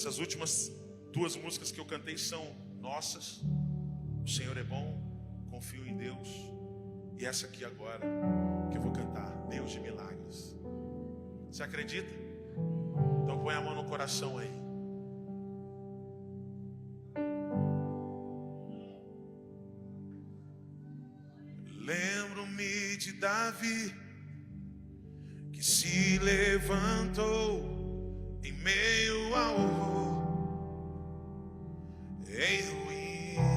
Essas últimas duas músicas que eu cantei são nossas. O Senhor é bom, confio em Deus. E essa aqui agora que eu vou cantar, Deus de milagres. Você acredita? Então põe a mão no coração aí. Lembro-me de Davi, que se levantou em meio ao horror, em ruínas.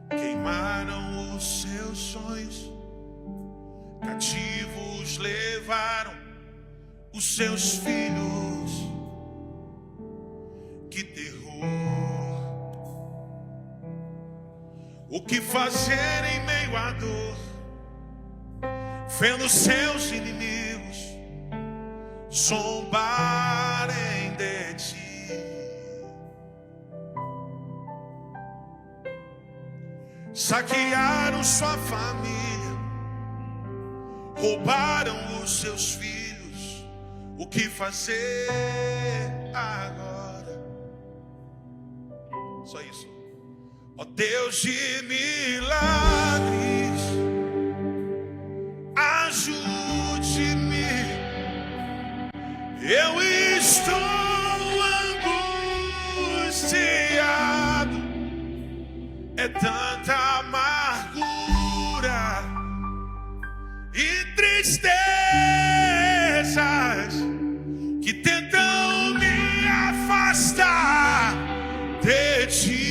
Queimaram os seus sonhos, cativos levaram os seus filhos. Que terror! O que fazer em meio à dor, vendo seus inimigos zombarem de ti? Saquearam sua família, roubaram os seus filhos. O que fazer agora? Só isso. Ó Deus de milagres, ajude-me. Eu estou angustiado, é tanta amargura e tristezas que tentam me afastar de ti.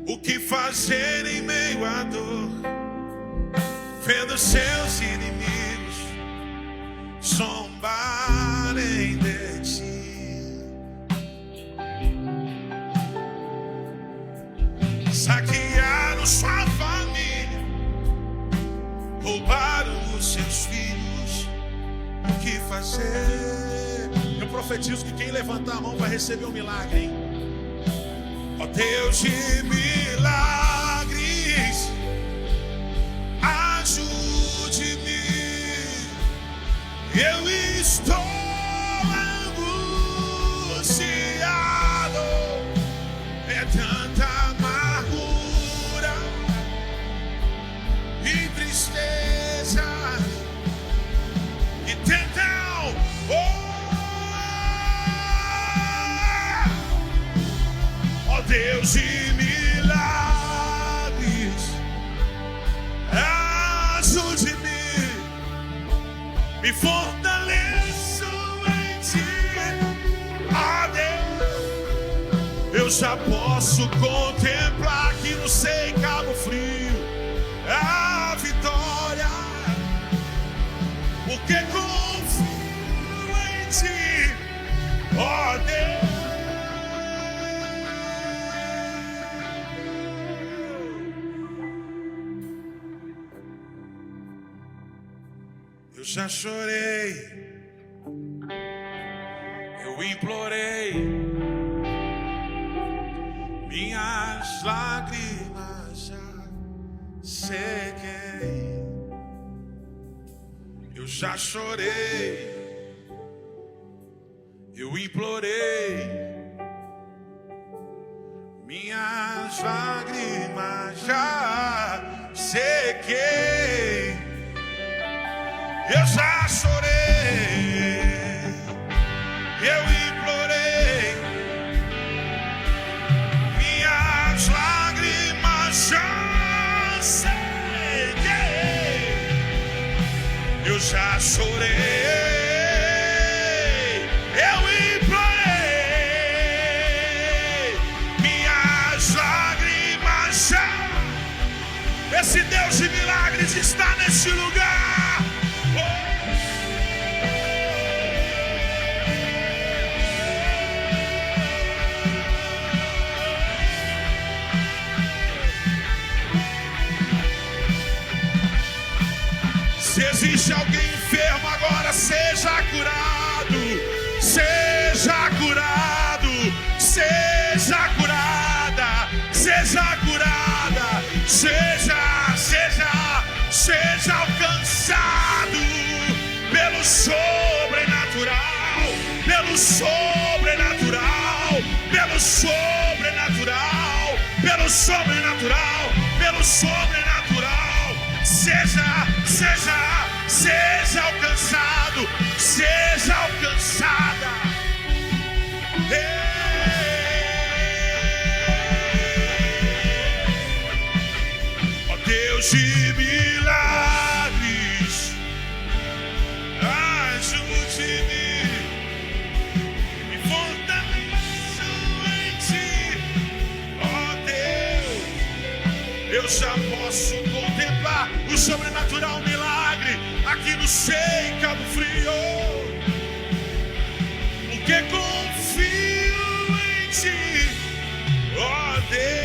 O que fazer em meio à dor, vendo seus inimigos zombarem de ti? Saquearam sua família, roubaram os seus filhos. O que fazer? Eu profetizo que quem levantar a mão vai receber um milagre, hein? Ó Deus de milagres, ajude-me. Eu estou angustiado, é tanta amargura e tristeza que tentam Deus de milagres, ajude-me, me fortaleço em ti. Ah, Deus, eu já posso contemplar aqui no Sei Cabo Frio a vitória, porque confio em ti, ó Deus. Eu já chorei, eu implorei, minhas lágrimas já sequei. Eu já chorei, eu implorei, minhas lágrimas já sequei. Eu já chorei, eu implorei, minhas lágrimas já sequei. Eu já chorei, eu implorei, minhas lágrimas já. Esse Deus de milagres está neste lugar. Se existe alguém enfermo agora, seja curado, seja curado, seja curada, seja curada, seja alcançado pelo pelo sobrenatural, pelo sobrenatural, pelo sobrenatural, pelo sobrenatural, pelo sobrenatural. Seja alcançado, seja alcançada. Ó Deus de milagres, ajude-me, me fortaleço em ti. Ó Deus, eu já posso contemplar o sobrenatural milagre aqui no Sei Cabo Frio, porque confio em ti, ó Deus.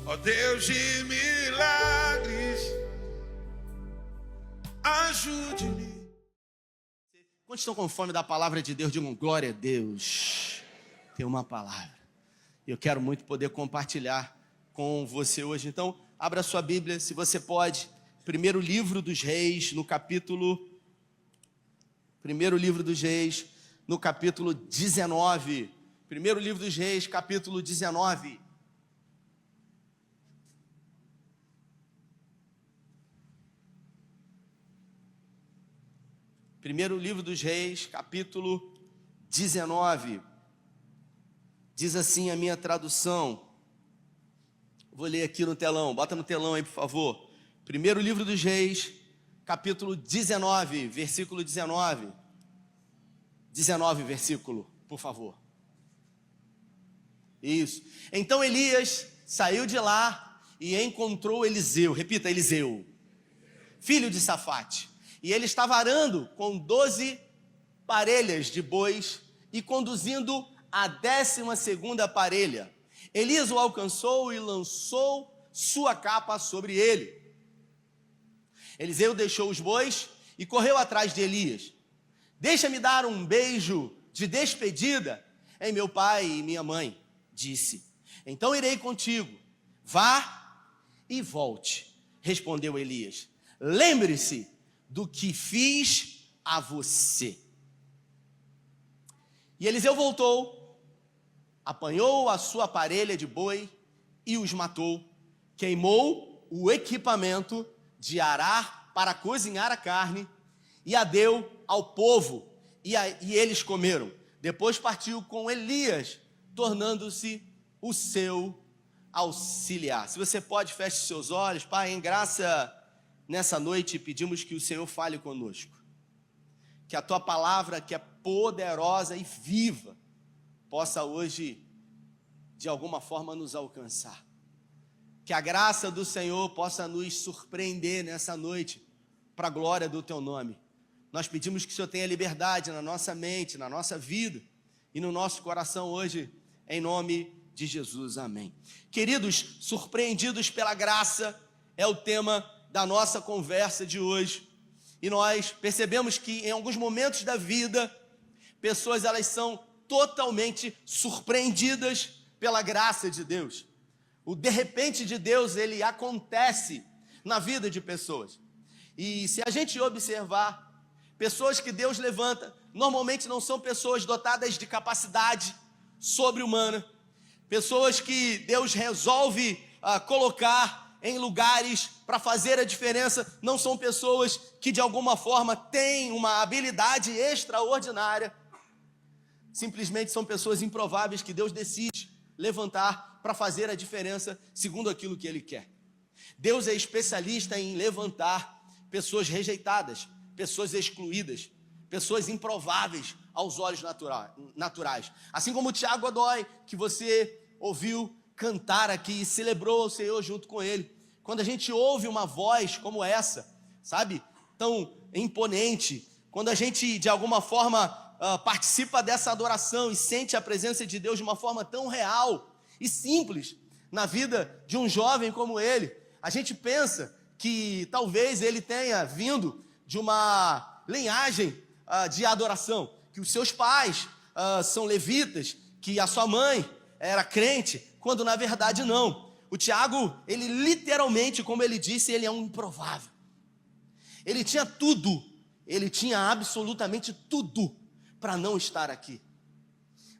Ó Deus de milagres, ajude-me. Quantos estão com fome da palavra de Deus? Digam glória a Deus. Tem uma palavra. Eu quero muito poder compartilhar com você hoje. Então, abra sua Bíblia, se você pode. Primeiro livro dos Reis, no capítulo 19. Primeiro livro dos Reis, capítulo 19. Primeiro livro dos Reis, capítulo 19. Diz assim a minha tradução. Vou ler aqui no telão. Bota no telão aí, por favor. Primeiro livro dos Reis, capítulo 19, versículo 19. 19, versículo, por favor. Isso. Então Elias saiu de lá e encontrou Eliseu. Repita, Eliseu. Filho de Safate. E ele estava arando com 12 parelhas de bois e conduzindo a 12ª parelha. Elias o alcançou e lançou sua capa sobre ele. Eliseu deixou os bois e correu atrás de Elias. Deixa-me dar um beijo de despedida em meu pai e minha mãe, disse. Então irei contigo. Vá e volte, respondeu Elias. Lembre-se do que fiz a você. E Eliseu voltou, apanhou a sua parelha de boi e os matou, queimou o equipamento de arar para cozinhar a carne e a deu ao povo, e eles comeram. Depois partiu com Elias, tornando-se o seu auxiliar. Se você pode, feche seus olhos. Pai, em graça, nessa noite pedimos que o Senhor fale conosco, que a Tua palavra, que é poderosa e viva, possa hoje, de alguma forma, nos alcançar. Que a graça do Senhor possa nos surpreender nessa noite, para a glória do Teu nome. Nós pedimos que o Senhor tenha liberdade na nossa mente, na nossa vida e no nosso coração hoje, em nome de Jesus, amém. Queridos, surpreendidos pela graça é o tema da nossa conversa de hoje. E nós percebemos que em alguns momentos da vida, pessoas elas são totalmente surpreendidas pela graça de Deus. O de repente de Deus, ele acontece na vida de pessoas. E se a gente observar, pessoas que Deus levanta, normalmente não são pessoas dotadas de capacidade sobre-humana, pessoas que Deus resolve colocar em lugares para fazer a diferença, não são pessoas que de alguma forma têm uma habilidade extraordinária, simplesmente são pessoas improváveis que Deus decide levantar para fazer a diferença segundo aquilo que Ele quer. Deus é especialista em levantar pessoas rejeitadas, pessoas excluídas, pessoas improváveis aos olhos naturais. Assim como o Tiago Godoy, que você ouviu cantar aqui e celebrou o Senhor junto com ele. Quando a gente ouve uma voz como essa, sabe, tão imponente, quando a gente de alguma forma participa dessa adoração e sente a presença de Deus de uma forma tão real e simples na vida de um jovem como ele, a gente pensa que talvez ele tenha vindo de uma linhagem de adoração, que os seus pais são levitas, que a sua mãe era crente, quando na verdade não. o Tiago, ele literalmente, como ele disse, ele é um improvável. Ele tinha tudo, ele tinha absolutamente tudo para não estar aqui.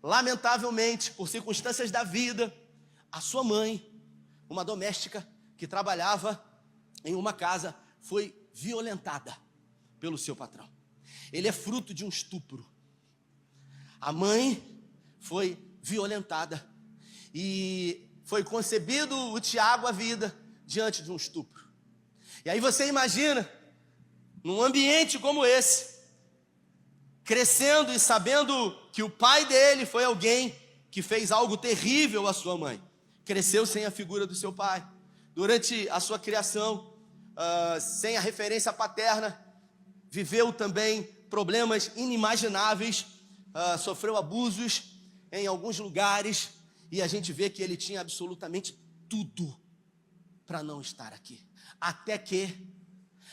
Lamentavelmente, por circunstâncias da vida, a sua mãe, uma doméstica que trabalhava em uma casa, foi violentada pelo seu patrão. Ele é fruto de um estupro. A mãe foi violentada e foi concebido o Tiago à vida diante de um estupro. E aí você imagina, num ambiente como esse, crescendo e sabendo que o pai dele foi alguém que fez algo terrível à sua mãe. Cresceu sem a figura do seu pai. Durante a sua criação, sem a referência paterna, viveu também problemas inimagináveis, sofreu abusos em alguns lugares, e a gente vê que ele tinha absolutamente tudo para não estar aqui. Até que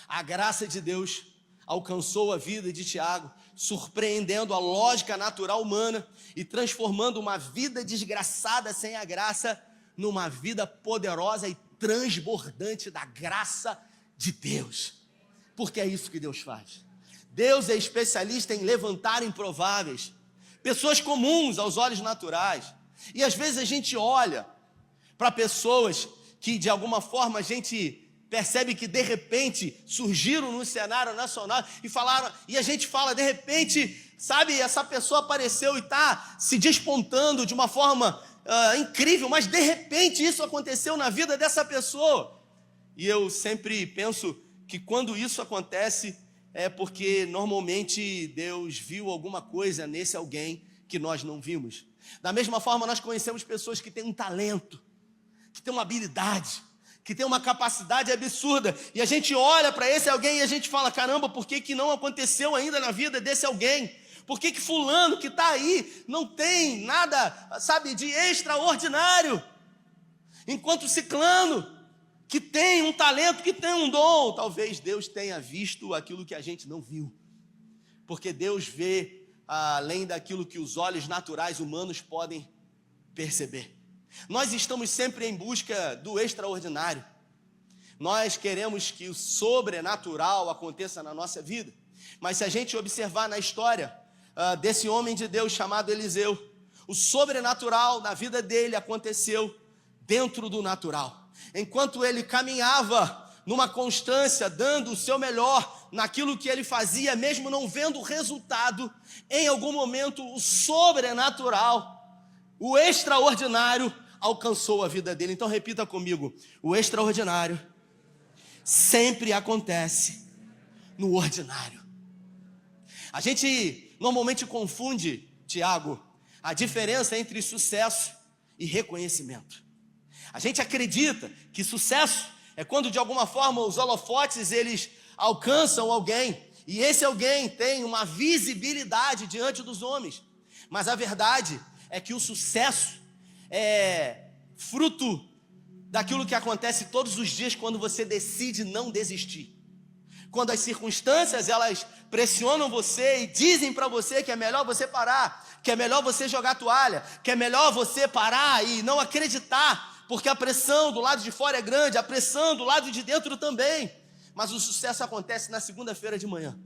a graça de Deus alcançou a vida de Tiago, surpreendendo a lógica natural humana e transformando uma vida desgraçada sem a graça numa vida poderosa e transbordante da graça de Deus. Porque é isso que Deus faz. Deus é especialista em levantar improváveis, pessoas comuns aos olhos naturais. E às vezes a gente olha para pessoas que de alguma forma a gente percebe que de repente surgiram no cenário nacional e a gente fala, de repente, sabe, essa pessoa apareceu e está se despontando de uma forma incrível, mas de repente isso aconteceu na vida dessa pessoa. E eu sempre penso que quando isso acontece é porque normalmente Deus viu alguma coisa nesse alguém que nós não vimos. Da mesma forma, nós conhecemos pessoas que têm um talento, que têm uma habilidade, que têm uma capacidade absurda, e a gente olha para esse alguém e a gente fala, caramba, por que não aconteceu ainda na vida desse alguém? Por que fulano que está aí não tem nada, sabe, de extraordinário? Enquanto ciclano, que tem um talento, que tem um dom, talvez Deus tenha visto aquilo que a gente não viu. Porque Deus vê além daquilo que os olhos naturais humanos podem perceber. Nós estamos sempre em busca do extraordinário. Nós queremos que o sobrenatural aconteça na nossa vida. Mas se a gente observar na história desse homem de Deus chamado Eliseu, o sobrenatural na vida dele aconteceu dentro do natural. Enquanto ele caminhava numa constância, dando o seu melhor naquilo que ele fazia, mesmo não vendo o resultado, em algum momento o sobrenatural, o extraordinário, alcançou a vida dele. Então repita comigo, o extraordinário sempre acontece no ordinário. A gente normalmente confunde, Tiago, a diferença entre sucesso e reconhecimento. A gente acredita que sucesso é quando de alguma forma os holofotes eles alcançam alguém e esse alguém tem uma visibilidade diante dos homens. Mas a verdade é que o sucesso é fruto daquilo que acontece todos os dias quando você decide não desistir. Quando as circunstâncias elas pressionam você e dizem para você que é melhor você parar, que é melhor você jogar a toalha, que é melhor você parar e não acreditar, porque a pressão do lado de fora é grande, a pressão do lado de dentro também. Mas o sucesso acontece na segunda-feira de manhã,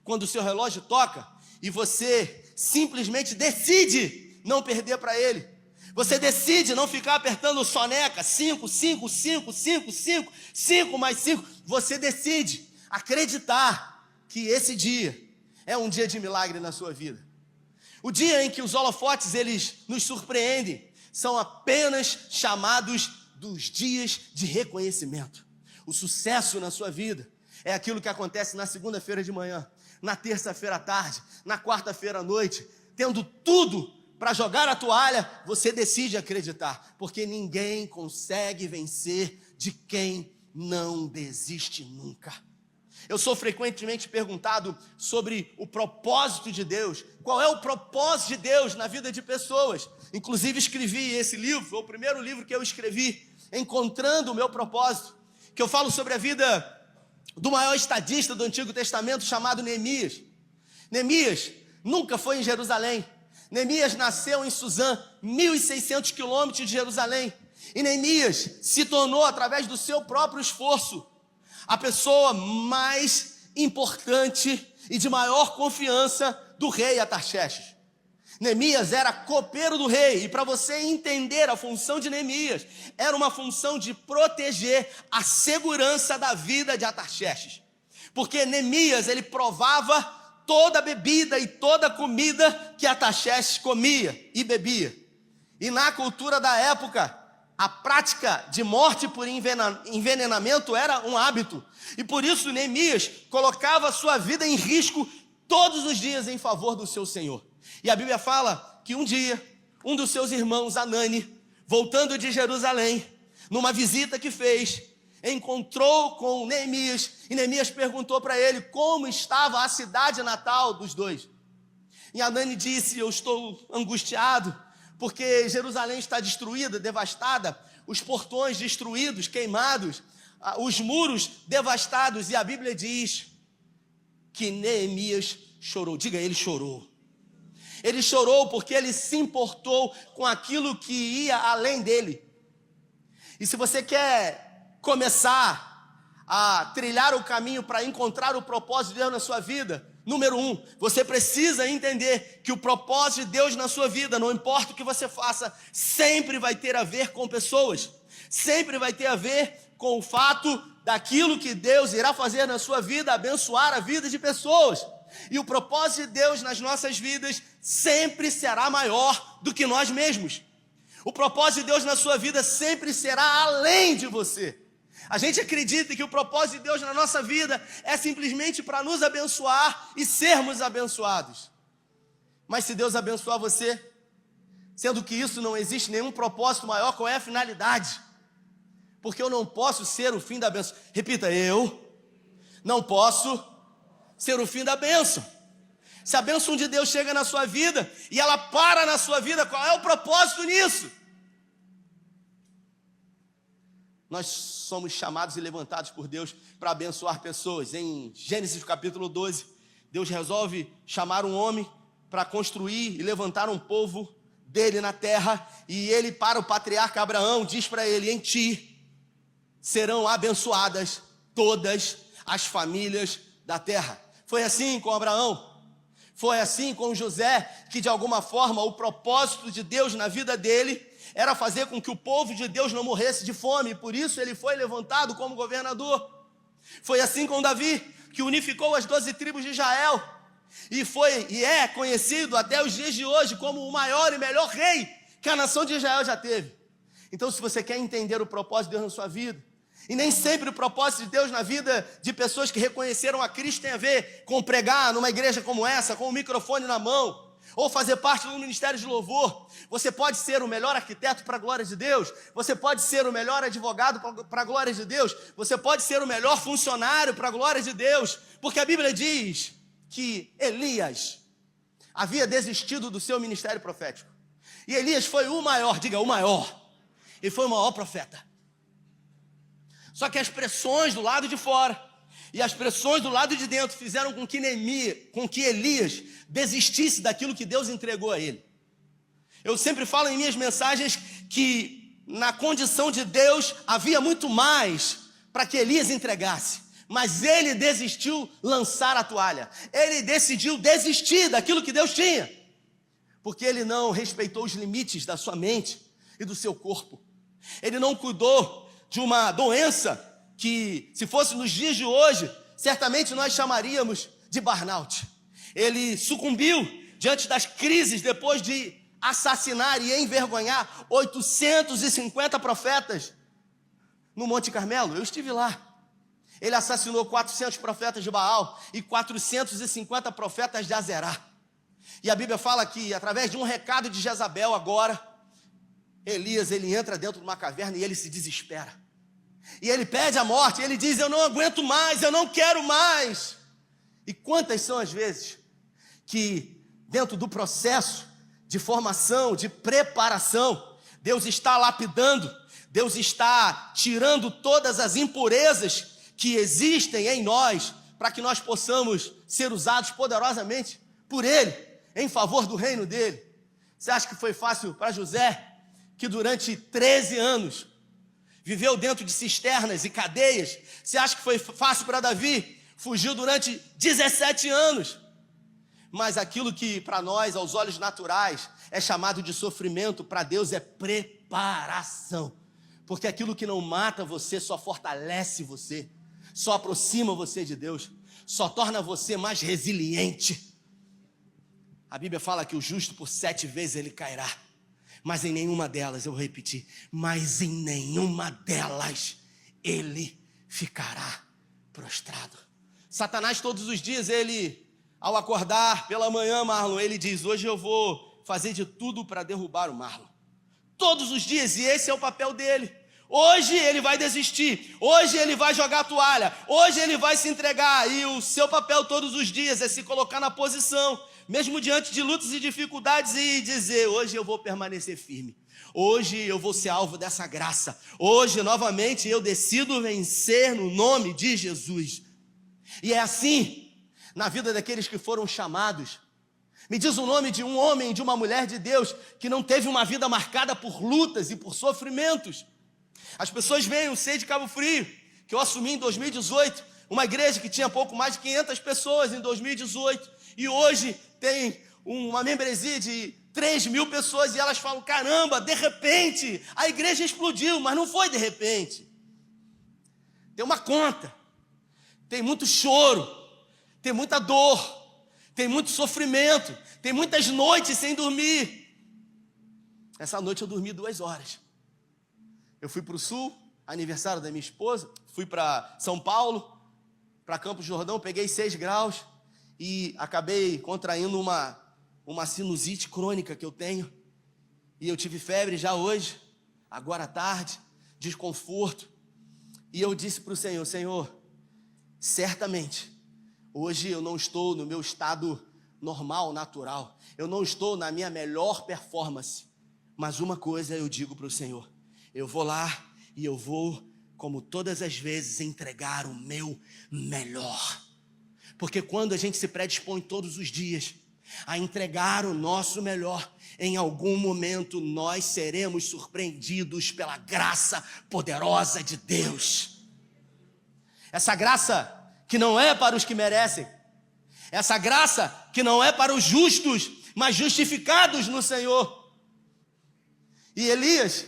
quando o seu relógio toca e você simplesmente decide não perder para ele. Você decide não ficar apertando soneca, 5, 5, 5, 5, 5, 5 mais 5. Você decide acreditar que esse dia é um dia de milagre na sua vida. O dia em que os holofotes eles nos surpreendem são apenas chamados dos dias de reconhecimento. O sucesso na sua vida é aquilo que acontece na segunda-feira de manhã, na terça-feira à tarde, na quarta-feira à noite, tendo tudo para jogar a toalha, você decide acreditar, porque ninguém consegue vencer de quem não desiste nunca. Eu sou frequentemente perguntado sobre o propósito de Deus. Qual é o propósito de Deus na vida de pessoas? Inclusive escrevi esse livro, foi o primeiro livro que eu escrevi, Encontrando o Meu Propósito, que eu falo sobre a vida do maior estadista do Antigo Testamento chamado Neemias. Neemias nunca foi em Jerusalém. Neemias nasceu em Suzã, 1.600 quilômetros de Jerusalém. E Neemias se tornou, através do seu próprio esforço, a pessoa mais importante e de maior confiança do rei Artaxerxes. Neemias era copeiro do rei, e para você entender a função de Neemias, era uma função de proteger a segurança da vida de Artaxerxes. Porque Neemias, ele provava toda a bebida e toda a comida que Artaxerxes comia e bebia. E na cultura da época, a prática de morte por envenenamento era um hábito. E por isso Neemias colocava a sua vida em risco todos os dias em favor do seu Senhor. E a Bíblia fala que um dia, um dos seus irmãos, Anani, voltando de Jerusalém, numa visita que fez, encontrou com Neemias, e Neemias perguntou para ele como estava a cidade natal dos dois. E Anani disse: eu estou angustiado, porque Jerusalém está destruída, devastada, os portões destruídos, queimados, os muros devastados. E a Bíblia diz que Neemias chorou. Diga, ele chorou. Ele chorou porque ele se importou com aquilo que ia além dele. E se você quer começar a trilhar o caminho para encontrar o propósito de Deus na sua vida, número 1, você precisa entender que o propósito de Deus na sua vida, não importa o que você faça, sempre vai ter a ver com pessoas. Sempre vai ter a ver com o fato daquilo que Deus irá fazer na sua vida, abençoar a vida de pessoas. E o propósito de Deus nas nossas vidas sempre será maior do que nós mesmos. O propósito de Deus na sua vida sempre será além de você. A gente acredita que o propósito de Deus na nossa vida é simplesmente para nos abençoar e sermos abençoados. Mas se Deus abençoar você, sendo que isso não existe nenhum propósito maior, qual é a finalidade? Porque eu não posso ser o fim da bênção. Repita, eu não posso ser o fim da bênção. Se a bênção de Deus chega na sua vida e ela para na sua vida, qual é o propósito nisso? Nós somos chamados e levantados por Deus para abençoar pessoas. Em Gênesis capítulo 12, Deus resolve chamar um homem para construir e levantar um povo dele na terra. E ele, para o patriarca Abraão, diz para ele: em ti serão abençoadas todas as famílias da terra. Foi assim com Abraão. Foi assim com José, que de alguma forma o propósito de Deus na vida dele era fazer com que o povo de Deus não morresse de fome, e por isso ele foi levantado como governador. Foi assim com Davi, que unificou as 12 tribos de Israel, e é conhecido até os dias de hoje como o maior e melhor rei que a nação de Israel já teve. Então, se você quer entender o propósito de Deus na sua vida, e nem sempre o propósito de Deus na vida de pessoas que reconheceram a Cristo tem a ver com pregar numa igreja como essa, com o microfone na mão, ou fazer parte do ministério de louvor. Você pode ser o melhor arquiteto para a glória de Deus, você pode ser o melhor advogado para a glória de Deus, você pode ser o melhor funcionário para a glória de Deus, porque a Bíblia diz que Elias havia desistido do seu ministério profético. E Elias foi o maior, diga, o maior. Ele foi o maior profeta. Só que as pressões do lado de fora e as pressões do lado de dentro fizeram com que Elias desistisse daquilo que Deus entregou a ele. Eu sempre falo em minhas mensagens que na condição de Deus havia muito mais para que Elias entregasse, mas ele desistiu lançar a toalha. Ele decidiu desistir daquilo que Deus tinha, porque ele não respeitou os limites da sua mente e do seu corpo. Ele não cuidou de uma doença que, se fosse nos dias de hoje, certamente nós chamaríamos de burnout. Ele sucumbiu diante das crises depois de assassinar e envergonhar 850 profetas no Monte Carmelo. Eu estive lá. Ele assassinou 400 profetas de Baal e 450 profetas de Azerá. E a Bíblia fala que, através de um recado de Jezabel agora, Elias, ele entra dentro de uma caverna e ele se desespera. E ele pede a morte, ele diz: eu não aguento mais, eu não quero mais. E quantas são as vezes que dentro do processo de formação, de preparação, Deus está lapidando, Deus está tirando todas as impurezas que existem em nós, para que nós possamos ser usados poderosamente por Ele, em favor do reino dele. Você acha que foi fácil para José que durante 13 anos viveu dentro de cisternas e cadeias. Você acha que foi fácil para Davi? Fugiu durante 17 anos. Mas aquilo que para nós, aos olhos naturais, é chamado de sofrimento, para Deus é preparação. Porque aquilo que não mata você só fortalece você, só aproxima você de Deus, só torna você mais resiliente. A Bíblia fala que o justo por 7 vezes ele cairá, mas em nenhuma delas, eu vou repetir, mas em nenhuma delas ele ficará prostrado. Satanás todos os dias, ele, ao acordar pela manhã, Marlon, ele diz, hoje eu vou fazer de tudo para derrubar o Marlon. Todos os dias, e esse é o papel dele. Hoje ele vai desistir, hoje ele vai jogar a toalha, hoje ele vai se entregar, e o seu papel todos os dias é se colocar na posição, mesmo diante de lutas e dificuldades, e dizer, hoje eu vou permanecer firme, hoje eu vou ser alvo dessa graça, hoje novamente eu decido vencer no nome de Jesus. E é assim na vida daqueles que foram chamados. Me diz o nome de um homem, de uma mulher de Deus que não teve uma vida marcada por lutas e por sofrimentos. As pessoas veem o SEI de Cabo Frio, que eu assumi em 2018, uma igreja que tinha pouco mais de 500 pessoas em 2018, e hoje tem uma membresia de 3.000 pessoas, e elas falam, caramba, de repente, a igreja explodiu, mas não foi de repente. Tem uma conta, tem muito choro, tem muita dor, tem muito sofrimento, tem muitas noites sem dormir. Essa noite eu dormi 2 horas. Eu fui para o sul, aniversário da minha esposa, fui para São Paulo, para Campos do Jordão, peguei 6 graus e acabei contraindo uma sinusite crônica que eu tenho. E eu tive febre já hoje, agora à tarde, desconforto. E eu disse para o Senhor, Senhor, certamente, hoje eu não estou no meu estado normal, natural. Eu não estou na minha melhor performance. Mas uma coisa eu digo para o Senhor, eu vou lá e eu vou, como todas as vezes, entregar o meu melhor. Porque quando a gente se predispõe todos os dias a entregar o nosso melhor, em algum momento nós seremos surpreendidos pela graça poderosa de Deus. Essa graça que não é para os que merecem, essa graça que não é para os justos, mas justificados no Senhor. E Elias,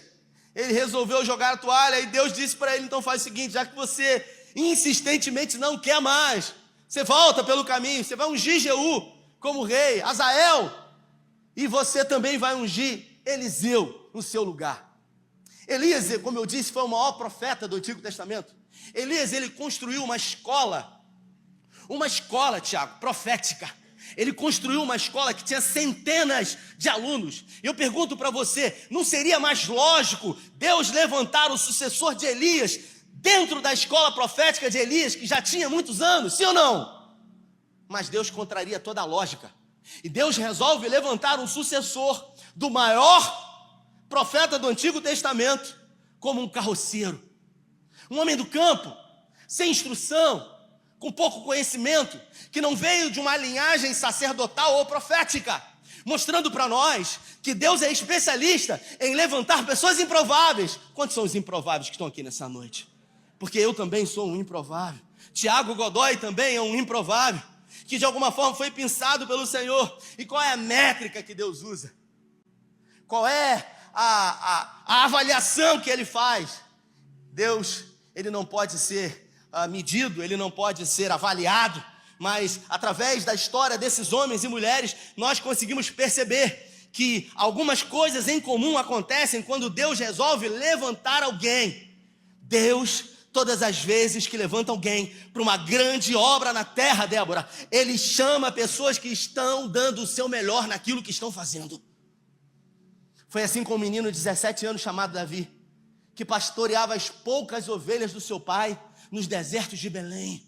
ele resolveu jogar a toalha, e Deus disse para ele, então faz o seguinte, já que você insistentemente não quer mais, você volta pelo caminho, você vai ungir Jeú como rei, Azael, e você também vai ungir Eliseu no seu lugar. Elias, como eu disse, foi o maior profeta do Antigo Testamento. Elias, ele construiu uma escola, Tiago, profética. Ele construiu uma escola que tinha centenas de alunos. Eu pergunto para você, não seria mais lógico Deus levantar o sucessor de Elias dentro da escola profética de Elias, que já tinha muitos anos, sim ou não? Mas Deus contraria toda a lógica. E Deus resolve levantar um sucessor do maior profeta do Antigo Testamento como um carroceiro. Um homem do campo, sem instrução, com pouco conhecimento, que não veio de uma linhagem sacerdotal ou profética, mostrando para nós que Deus é especialista em levantar pessoas improváveis. Quantos são os improváveis que estão aqui nessa noite? Porque eu também sou um improvável. Tiago Godoy também é um improvável, que de alguma forma foi pensado pelo Senhor. E qual é a métrica que Deus usa? Qual é a avaliação que Ele faz? Deus, Ele não pode ser medido, Ele não pode ser avaliado, mas através da história desses homens e mulheres, nós conseguimos perceber que algumas coisas em comum acontecem quando Deus resolve levantar alguém. Deus, todas as vezes que levanta alguém para uma grande obra na terra, Débora, Ele chama pessoas que estão dando o seu melhor naquilo que estão fazendo. Foi assim com um menino de 17 anos chamado Davi, que pastoreava as poucas ovelhas do seu pai nos desertos de Belém.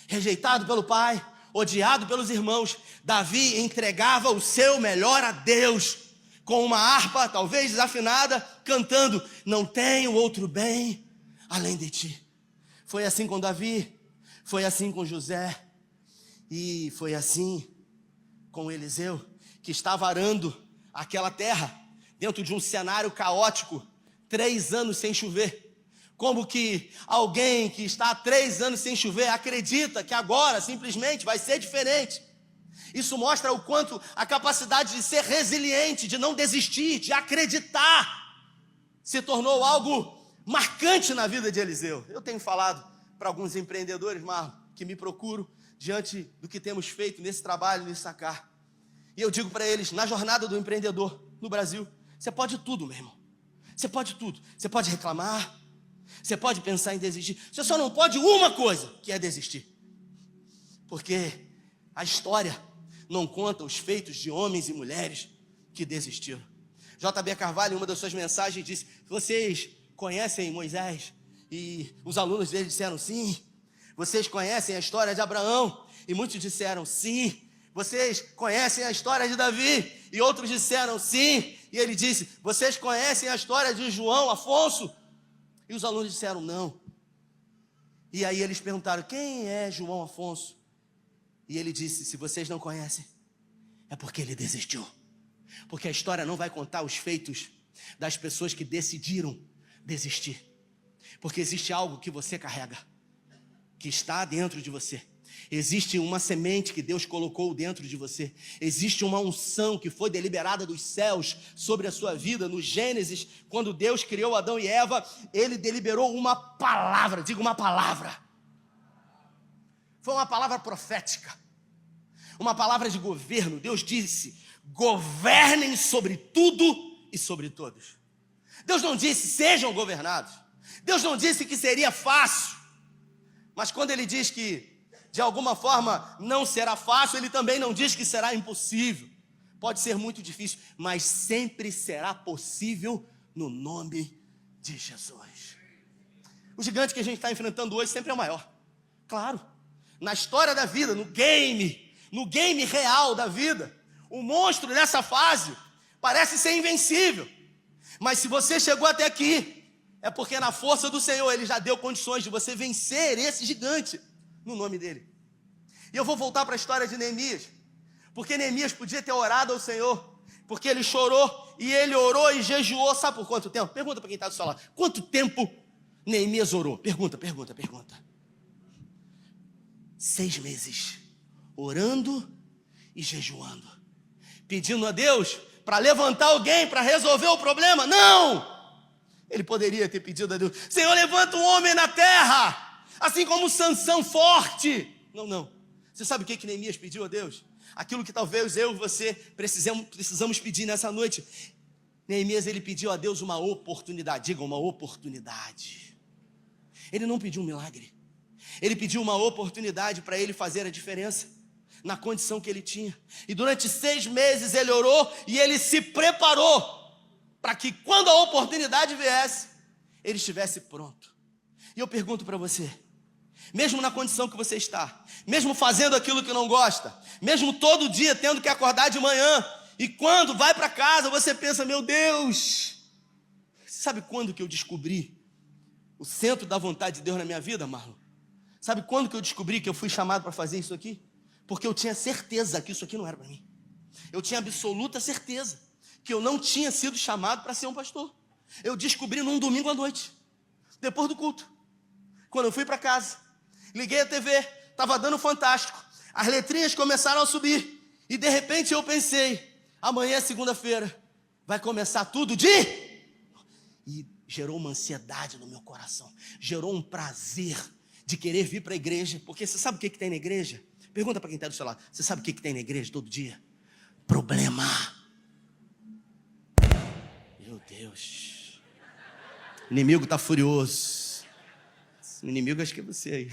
Rejeitado pelo pai, odiado pelos irmãos, Davi entregava o seu melhor a Deus, com uma harpa talvez desafinada, cantando, não tenho outro bem além de ti. Foi assim com Davi, foi assim com José, e foi assim com Eliseu, que estava arando aquela terra, dentro de um cenário caótico, 3 anos sem chover. Como que alguém que está há 3 anos sem chover acredita que agora simplesmente vai ser diferente? Isso mostra o quanto a capacidade de ser resiliente, de não desistir, de acreditar, se tornou algo marcante na vida de Eliseu. Eu tenho falado para alguns empreendedores, Marlon, que me procuram diante do que temos feito nesse trabalho, nesse sacar. E eu digo para eles, na jornada do empreendedor no Brasil, você pode tudo, meu irmão. Você pode tudo. Você pode reclamar, você pode pensar em desistir. Você só não pode uma coisa, que é desistir. Porque a história não conta os feitos de homens e mulheres que desistiram. J.B. Carvalho, em uma das suas mensagens, disse: vocês conhecem Moisés? E os alunos dele disseram sim. Vocês conhecem a história de Abraão? E muitos disseram sim. Vocês conhecem a história de Davi? E outros disseram sim. E ele disse: vocês conhecem a história de João, Afonso? E os alunos disseram não. E aí eles perguntaram: quem é João Afonso? E ele disse: se vocês não conhecem, é porque ele desistiu. Porque a história não vai contar os feitos das pessoas que decidiram desistir. Porque existe algo que você carrega, que está dentro de você. Existe uma semente que Deus colocou dentro de você. Existe uma unção que foi deliberada dos céus sobre a sua vida. No Gênesis, quando Deus criou Adão e Eva, Ele deliberou uma palavra. Diga uma palavra. Foi uma palavra profética. Uma palavra de governo. Deus disse: governem sobre tudo e sobre todos. Deus não disse sejam governados. Deus não disse que seria fácil. Mas quando Ele diz que de alguma forma não será fácil, Ele também não diz que será impossível. Pode ser muito difícil, mas sempre será possível no nome de Jesus. O gigante que a gente está enfrentando hoje sempre é o maior. Claro, na história da vida, no game real da vida, o monstro nessa fase parece ser invencível. Mas se você chegou até aqui, é porque na força do Senhor Ele já deu condições de você vencer esse gigante no nome dele. E eu vou voltar para a história de Neemias, porque Neemias podia ter orado ao Senhor, porque ele chorou, e ele orou e jejuou, sabe por quanto tempo? Pergunta para quem está do seu lado, quanto tempo Neemias orou? Pergunta. 6 meses, orando e jejuando, pedindo a Deus para levantar alguém para resolver o problema? Não! Ele poderia ter pedido a Deus: Senhor, levanta um homem na terra, assim como Sansão forte. Não. Você sabe o que Neemias pediu a Deus? Aquilo que talvez eu e você precisamos pedir nessa noite. Neemias, ele pediu a Deus uma oportunidade. Diga, uma oportunidade. Ele não pediu um milagre. Ele pediu uma oportunidade para ele fazer a diferença na condição que ele tinha. E durante 6 meses ele orou e ele se preparou para que quando a oportunidade viesse, ele estivesse pronto. E eu pergunto para você, mesmo na condição que você está, mesmo fazendo aquilo que não gosta, mesmo todo dia tendo que acordar de manhã, e quando vai para casa você pensa: meu Deus, sabe quando que eu descobri o centro da vontade de Deus na minha vida, Marlon? Sabe quando que eu descobri que eu fui chamado para fazer isso aqui? Porque eu tinha certeza que isso aqui não era para mim. Eu tinha absoluta certeza que eu não tinha sido chamado para ser um pastor. Eu descobri num domingo à noite, depois do culto, quando eu fui para casa, liguei a TV, estava dando Fantástico, as letrinhas começaram a subir, e de repente eu pensei: amanhã é segunda-feira, vai começar tudo de... E gerou uma ansiedade no meu coração, gerou um prazer de querer vir para a igreja, porque você sabe o que tem na igreja? Pergunta para quem está do seu lado, você sabe o que tem na igreja todo dia? Problema. Meu Deus, o inimigo está furioso. O inimigo acho que é você aí.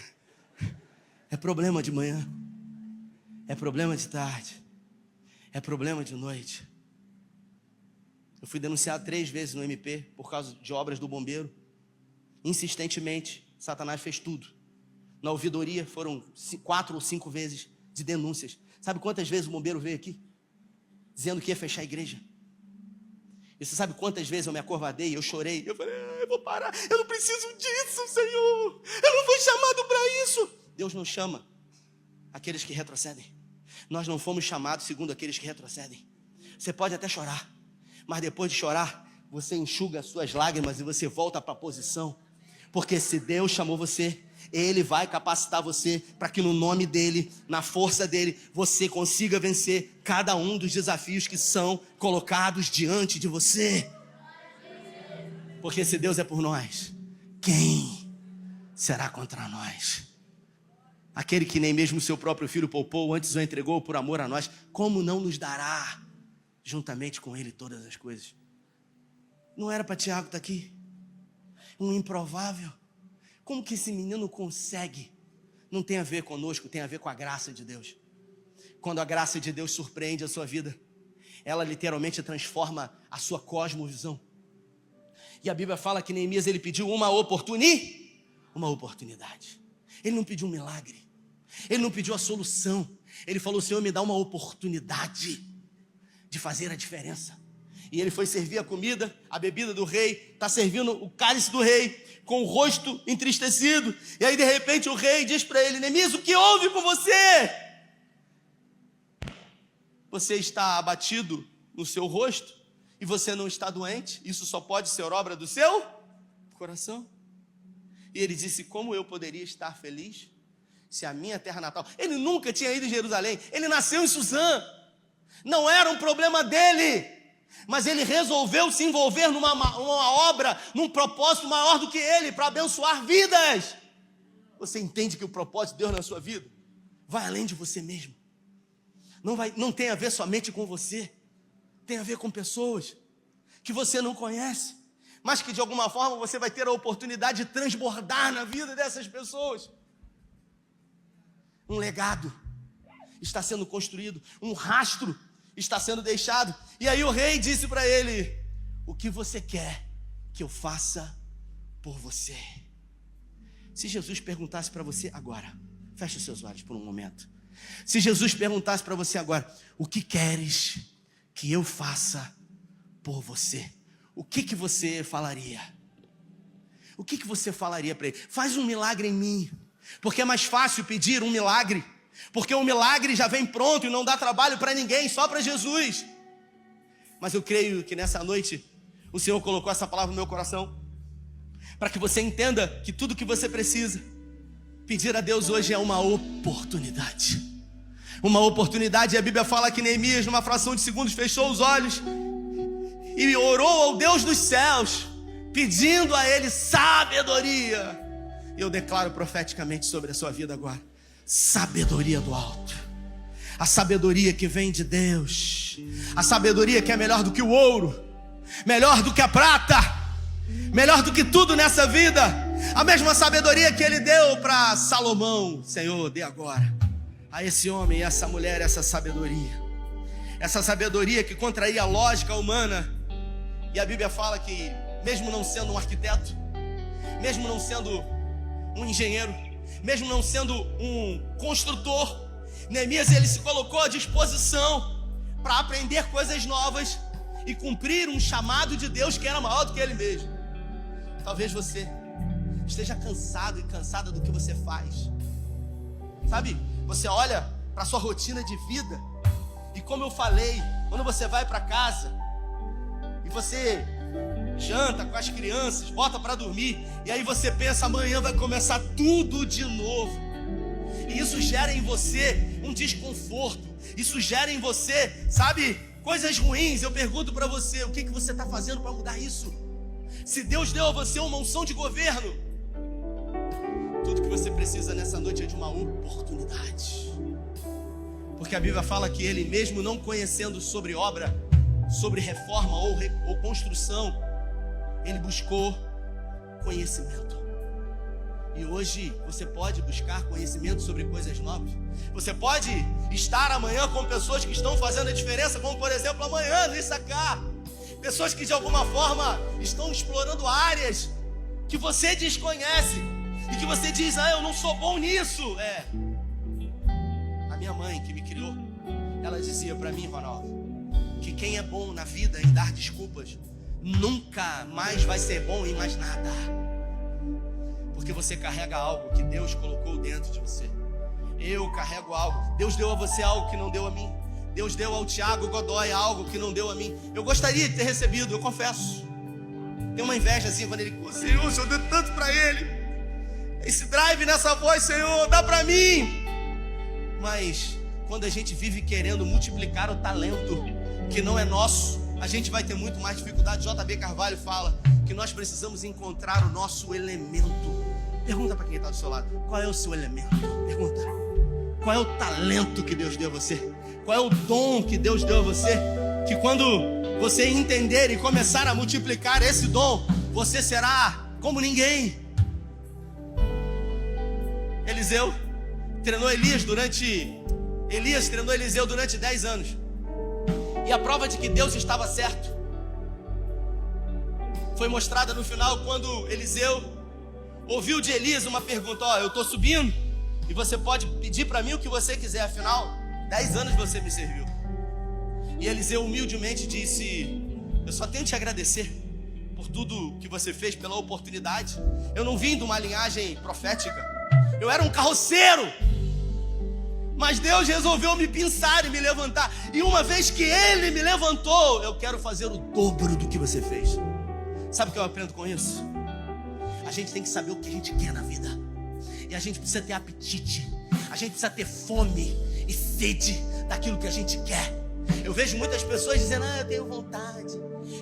É problema de manhã, é problema de tarde, é problema de noite. Eu fui denunciado 3 vezes no MP por causa de obras do bombeiro. Insistentemente, Satanás fez tudo. Na ouvidoria foram 4 ou 5 vezes de denúncias. Sabe quantas vezes o bombeiro veio aqui dizendo que ia fechar a igreja? E você sabe quantas vezes eu me acovardei, eu chorei, eu falei: eu vou parar, eu não preciso disso, Senhor, eu não fui chamado para isso. Deus não chama aqueles que retrocedem. Nós não fomos chamados segundo aqueles que retrocedem. Você pode até chorar, Mas depois de chorar, você enxuga as suas lágrimas e você volta para a posição. Porque se Deus chamou você, Ele vai capacitar você para que no nome dEle, na força dEle, você consiga vencer cada um dos desafios que são colocados diante de você. Porque se Deus é por nós, quem será contra nós? Aquele que nem mesmo o seu próprio filho poupou, antes o entregou por amor a nós, como não nos dará juntamente com Ele todas as coisas? Não era para Tiago estar aqui? Um improvável. Como que esse menino consegue? Não tem a ver conosco, tem a ver com a graça de Deus. Quando a graça de Deus surpreende a sua vida, ela literalmente transforma a sua cosmovisão. E a Bíblia fala que Neemias ele pediu uma oportunidade. Ele não pediu um milagre. Ele não pediu a solução. Ele falou: Senhor, me dá uma oportunidade de fazer a diferença. E ele foi servir a comida, a bebida do rei, está servindo o cálice do rei, com o rosto entristecido. E aí de repente o rei diz para ele: Neemias, o que houve com você? Você está abatido no seu rosto e você não está doente? Isso só pode ser obra do seu coração. E ele disse: como eu poderia estar feliz se a minha terra natal... Ele nunca tinha ido em Jerusalém, ele nasceu em Suzã, não era um problema dele. Mas ele resolveu se envolver numa obra, num propósito maior do que ele, para abençoar vidas. Você entende que o propósito de Deus na sua vida vai além de você mesmo. Não tem a ver somente com você. Tem a ver com pessoas que você não conhece, mas que de alguma forma você vai ter a oportunidade de transbordar na vida dessas pessoas. Um legado está sendo construído, um rastro está sendo deixado. E aí o rei disse para ele: o que você quer que eu faça por você? Se Jesus perguntasse para você agora, feche os seus olhos por um momento. Se Jesus perguntasse para você agora: o que queres que eu faça por você? O que você falaria? O que você falaria para ele? Faz um milagre em mim. Porque é mais fácil pedir um milagre, porque o milagre já vem pronto e não dá trabalho para ninguém, só para Jesus. Mas eu creio que nessa noite o Senhor colocou essa palavra no meu coração, para que você entenda que tudo que você precisa pedir a Deus hoje é uma oportunidade. Uma oportunidade. E a Bíblia fala que Neemias, numa fração de segundos, fechou os olhos e orou ao Deus dos céus, pedindo a Ele sabedoria. Eu declaro profeticamente sobre a sua vida agora: sabedoria do alto, a sabedoria que vem de Deus, a sabedoria que é melhor do que o ouro, melhor do que a prata, melhor do que tudo nessa vida. A mesma sabedoria que Ele deu para Salomão, Senhor, dê agora a esse homem e essa mulher essa sabedoria que contraria a lógica humana. E a Bíblia fala que mesmo não sendo um arquiteto, mesmo não sendo um engenheiro, mesmo não sendo um construtor, Neemias ele se colocou à disposição para aprender coisas novas e cumprir um chamado de Deus que era maior do que ele mesmo. Talvez você esteja cansado e cansada do que você faz. Sabe, você olha para a sua rotina de vida e, como eu falei, quando você vai para casa e você janta com as crianças, bota para dormir, e aí você pensa: amanhã vai começar tudo de novo. E isso gera em você um desconforto, isso gera em você, sabe, coisas ruins. Eu pergunto para você: o que você está fazendo para mudar isso? Se Deus deu a você uma unção de governo, tudo que você precisa nessa noite é de uma oportunidade. Porque a Bíblia fala que ele, mesmo não conhecendo sobre obra, sobre reforma ou construção, ele buscou conhecimento. E hoje você pode buscar conhecimento sobre coisas novas. Você pode estar amanhã com pessoas que estão fazendo a diferença, como por exemplo amanhã no Issacar. Pessoas que de alguma forma estão explorando áreas que você desconhece e que você diz: eu não sou bom nisso. A minha mãe que me criou, ela dizia para mim, Ronaldo, que quem é bom na vida em dar desculpas nunca mais vai ser bom em mais nada. Porque você carrega algo que Deus colocou dentro de você. Eu carrego algo. Deus deu a você algo que não deu a mim. Deus deu ao Tiago Godoy algo que não deu a mim. Eu gostaria de ter recebido, eu confesso. Tem uma inveja assim quando ele, Senhor, o Senhor deu tanto para ele. Esse drive nessa voz, Senhor, dá para mim. Mas quando a gente vive querendo multiplicar o talento que não é nosso, a gente vai ter muito mais dificuldade. JB Carvalho fala que nós precisamos encontrar o nosso elemento. Pergunta para quem está do seu lado, qual é o seu elemento? Pergunta, qual é o talento que Deus deu a você? Qual é o dom que Deus deu a você? Que quando você entender e começar a multiplicar esse dom, você será como ninguém. Elias treinou Eliseu durante 10 anos. E a prova de que Deus estava certo foi mostrada no final, quando Eliseu ouviu de Elias uma pergunta: eu estou subindo e você pode pedir para mim o que você quiser, afinal 10 anos você me serviu. E Eliseu humildemente disse: eu só tenho que te agradecer por tudo que você fez, pela oportunidade. Eu não vim de uma linhagem profética, eu era um carroceiro, mas Deus resolveu me pinçar e me levantar. E uma vez que Ele me levantou, eu quero fazer o dobro do que você fez. Sabe o que eu aprendo com isso? A gente tem que saber o que a gente quer na vida. E a gente precisa ter apetite. A gente precisa ter fome e sede daquilo que a gente quer. Eu vejo muitas pessoas dizendo: eu tenho vontade,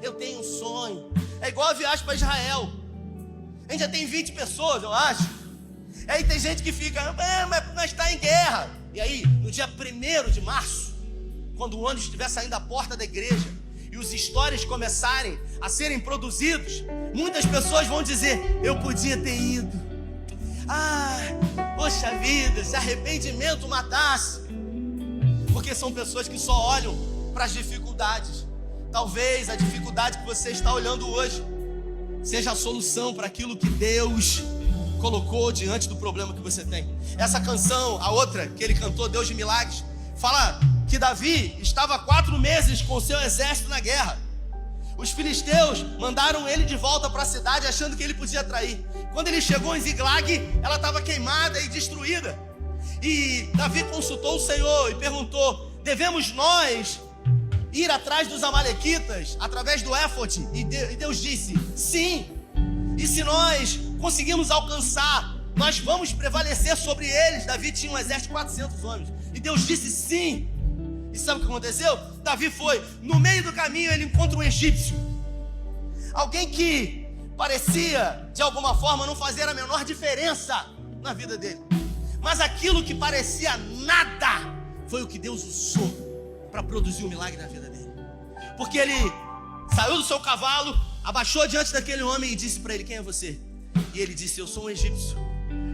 eu tenho um sonho. É igual a viagem para Israel. A gente já tem 20 pessoas, eu acho. Aí tem gente que fica: mas nós está em guerra. E aí, no dia 1º de março, quando o ônibus estiver saindo da porta da igreja e os stories começarem a serem produzidos, muitas pessoas vão dizer: eu podia ter ido. Poxa vida, se arrependimento matasse. Porque são pessoas que só olham para as dificuldades. Talvez a dificuldade que você está olhando hoje seja a solução para aquilo que Deus colocou diante do problema que você tem. Essa canção, a outra que ele cantou, Deus de Milagres, fala que Davi estava 4 meses com seu exército na guerra. Os filisteus mandaram ele de volta para a cidade achando que ele podia trair. Quando ele chegou em Ziglag, ela estava queimada e destruída. E Davi consultou o Senhor e perguntou: devemos nós ir atrás dos amalequitas através do éfode? E Deus disse: sim. E se nós conseguirmos alcançar, nós vamos prevalecer sobre eles. Davi tinha um exército de 400 homens. E Deus disse sim. E sabe o que aconteceu? Davi foi. No meio do caminho ele encontra um egípcio. Alguém que parecia, de alguma forma, não fazer a menor diferença na vida dele. Mas aquilo que parecia nada foi o que Deus usou para produzir um milagre na vida dele. Porque ele saiu do seu cavalo, abaixou diante daquele homem e disse para ele: quem é você? E ele disse: eu sou um egípcio.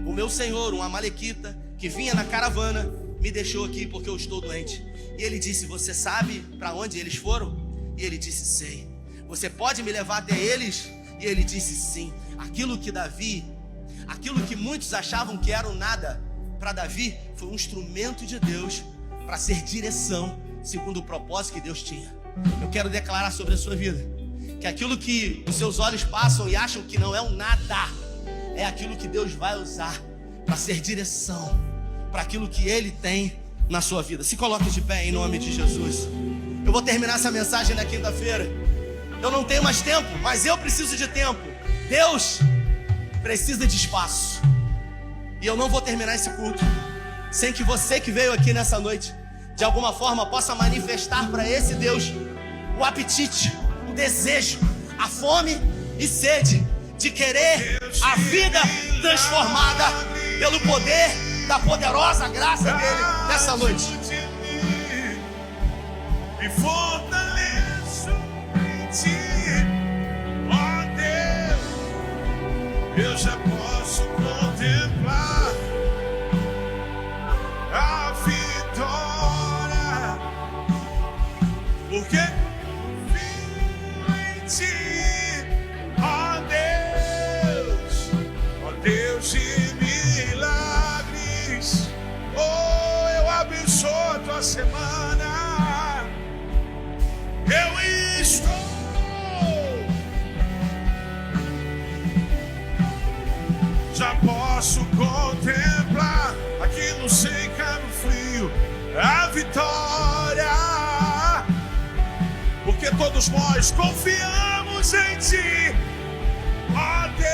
O meu senhor, um amalequita, que vinha na caravana, me deixou aqui porque eu estou doente. E ele disse: você sabe para onde eles foram? E ele disse: sei. Você pode me levar até eles? E ele disse: sim. Aquilo que muitos achavam que era um nada, para Davi foi um instrumento de Deus para ser direção segundo o propósito que Deus tinha. Eu quero declarar sobre a sua vida que aquilo que os seus olhos passam e acham que não é um nada, é aquilo que Deus vai usar para ser direção para aquilo que Ele tem na sua vida. Se coloque de pé em nome de Jesus. Eu vou terminar essa mensagem na quinta-feira. Eu não tenho mais tempo, mas eu preciso de tempo. Deus precisa de espaço. E eu não vou terminar esse culto sem que você que veio aqui nessa noite, de alguma forma, possa manifestar para esse Deus o apetite, o desejo, a fome e sede de querer a vida transformada pelo poder da poderosa graça dele nessa noite. E fortaleço em ti, ó Deus, eu já posso contemplar a vitória, porque confio em ti, ó Deus de milagres. Oh, eu abençoo a tua semana. Eu estou todos nós confiamos em Ti, ó Deus.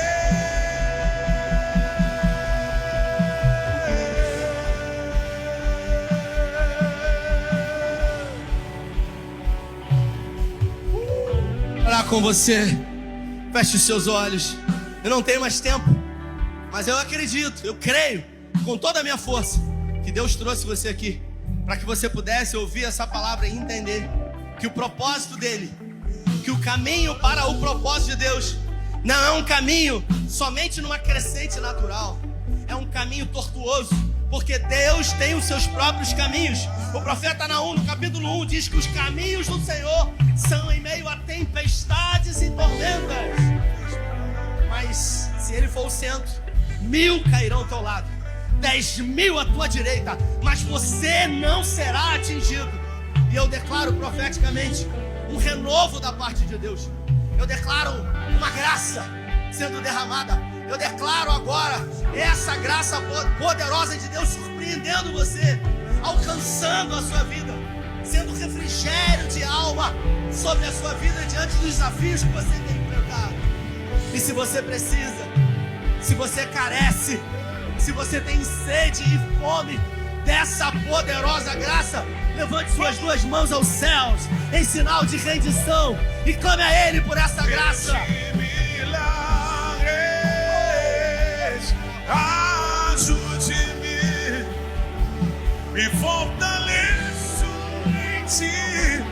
Orar com você, feche os seus olhos. Eu não tenho mais tempo, mas eu acredito, eu creio com toda a minha força que Deus trouxe você aqui para que você pudesse ouvir essa palavra e entender que o propósito dele, que o caminho para o propósito de Deus não é um caminho somente numa crescente natural, é um caminho tortuoso, porque Deus tem os seus próprios caminhos. O profeta Naum, no capítulo 1, diz que os caminhos do Senhor são em meio a tempestades e tormentas. Mas se Ele for o centro, 1000 cairão ao teu lado, 10.000 à tua direita, mas você não será atingido. E eu declaro profeticamente um renovo da parte de Deus. Eu declaro uma graça sendo derramada. Eu declaro agora essa graça poderosa de Deus surpreendendo você, alcançando a sua vida, sendo refrigério de alma sobre a sua vida diante dos desafios que você tem enfrentado. E se você precisa, se você carece, se você tem sede e fome dessa poderosa graça, levante suas duas mãos aos céus em sinal de rendição e clame a Ele por essa graça. Ajude-me, me fortaleço em Ti,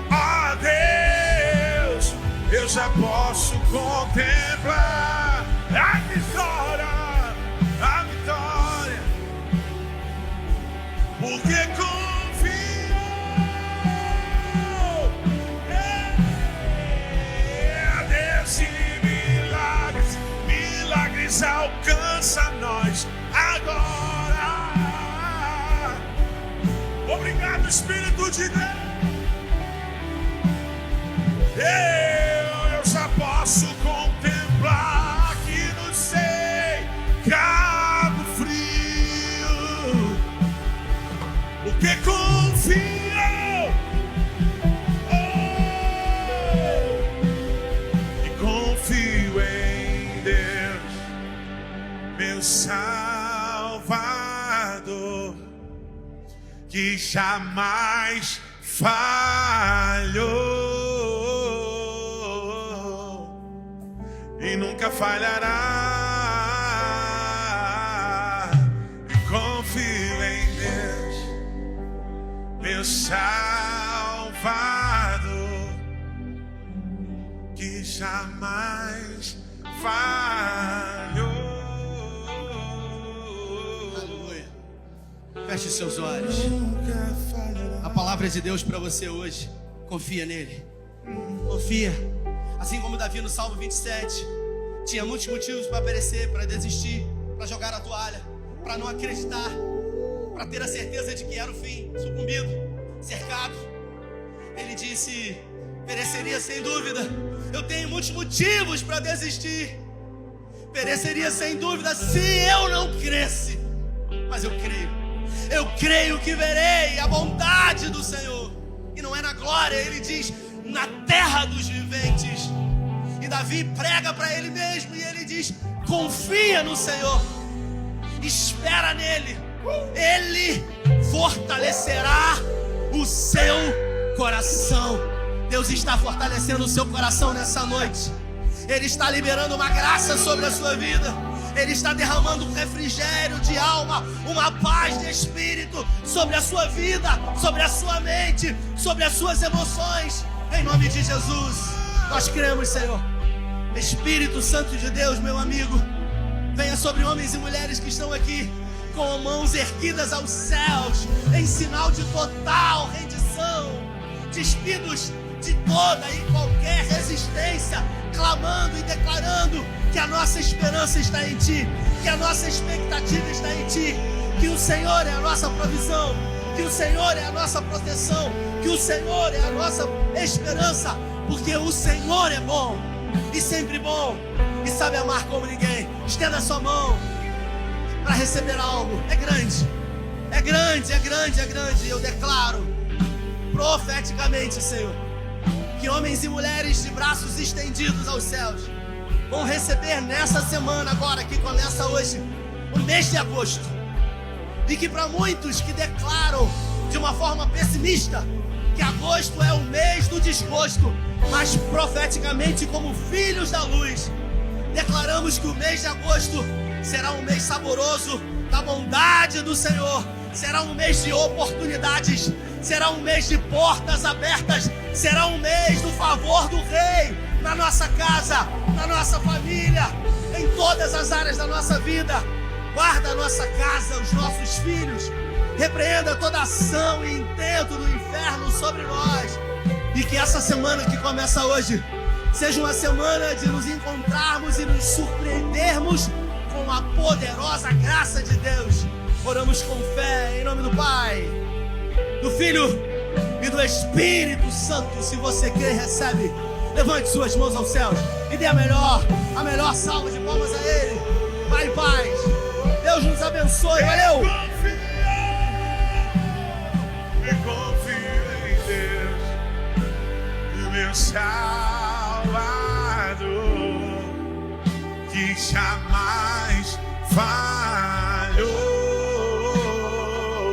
ó Deus. Eu já posso contemplar a vitória, porque confio. Deus de milagres alcança nós agora. Obrigado, Espírito de Deus. Eu já posso contemplar aqui no sei Cabo Frio, porque confio. E confio em Deus, meu Salvador, que jamais falhou e nunca falhará. E confio em Deus, meu Salvador, que jamais falhou. Aleluia. Feche seus olhos. A palavra de Deus para você hoje. Confia nele. Confia. Assim como Davi no Salmo 27 tinha muitos motivos para perecer, para desistir, para jogar a toalha, para não acreditar, para ter a certeza de que era o fim, sucumbido, cercado. Ele disse: pereceria sem dúvida. Eu tenho muitos motivos para desistir. Pereceria sem dúvida se eu não cresce. Mas eu creio. Eu creio que verei a bondade do Senhor. E não é na glória, ele diz, na terra dos viventes. E Davi prega para ele mesmo e ele diz: confia no Senhor, espera nele, ele fortalecerá o seu coração. Deus está fortalecendo o seu coração nessa noite. Ele está liberando uma graça sobre a sua vida. Ele está derramando um refrigério de alma, uma paz de espírito sobre a sua vida, sobre a sua mente, sobre as suas emoções. Em nome de Jesus, nós cremos, Senhor. Espírito Santo de Deus, meu amigo, venha sobre homens e mulheres que estão aqui com mãos erguidas aos céus, em sinal de total rendição, despidos de toda e qualquer resistência, clamando e declarando que a nossa esperança está em Ti, que a nossa expectativa está em Ti, que o Senhor é a nossa provisão, que o Senhor é a nossa proteção, que o Senhor é a nossa esperança, porque o Senhor é bom, e sempre bom, e sabe amar como ninguém. Estenda a sua mão para receber algo. É grande, é grande, é grande, é grande. E eu declaro profeticamente, Senhor, que homens e mulheres de braços estendidos aos céus vão receber nessa semana agora, que começa hoje, o mês de agosto. E que para muitos que declaram de uma forma pessimista que agosto é o mês do desgosto, mas profeticamente como filhos da luz, declaramos que o mês de agosto será um mês saboroso da bondade do Senhor, será um mês de oportunidades, será um mês de portas abertas, será um mês do favor do Rei na nossa casa, na nossa família, em todas as áreas da nossa vida. Guarda a nossa casa, os nossos filhos, repreenda toda ação e intento do inferno sobre nós, e que essa semana que começa hoje seja uma semana de nos encontrarmos e nos surpreendermos com a poderosa graça de Deus. Oramos com fé, em nome do Pai, do Filho e do Espírito Santo. Se você crê, recebe. Levante suas mãos aos céus e dê a melhor salva de palmas a Ele. Vai em paz. Deus nos abençoe. Valeu! Eu confio em Deus, meu Salvador, que jamais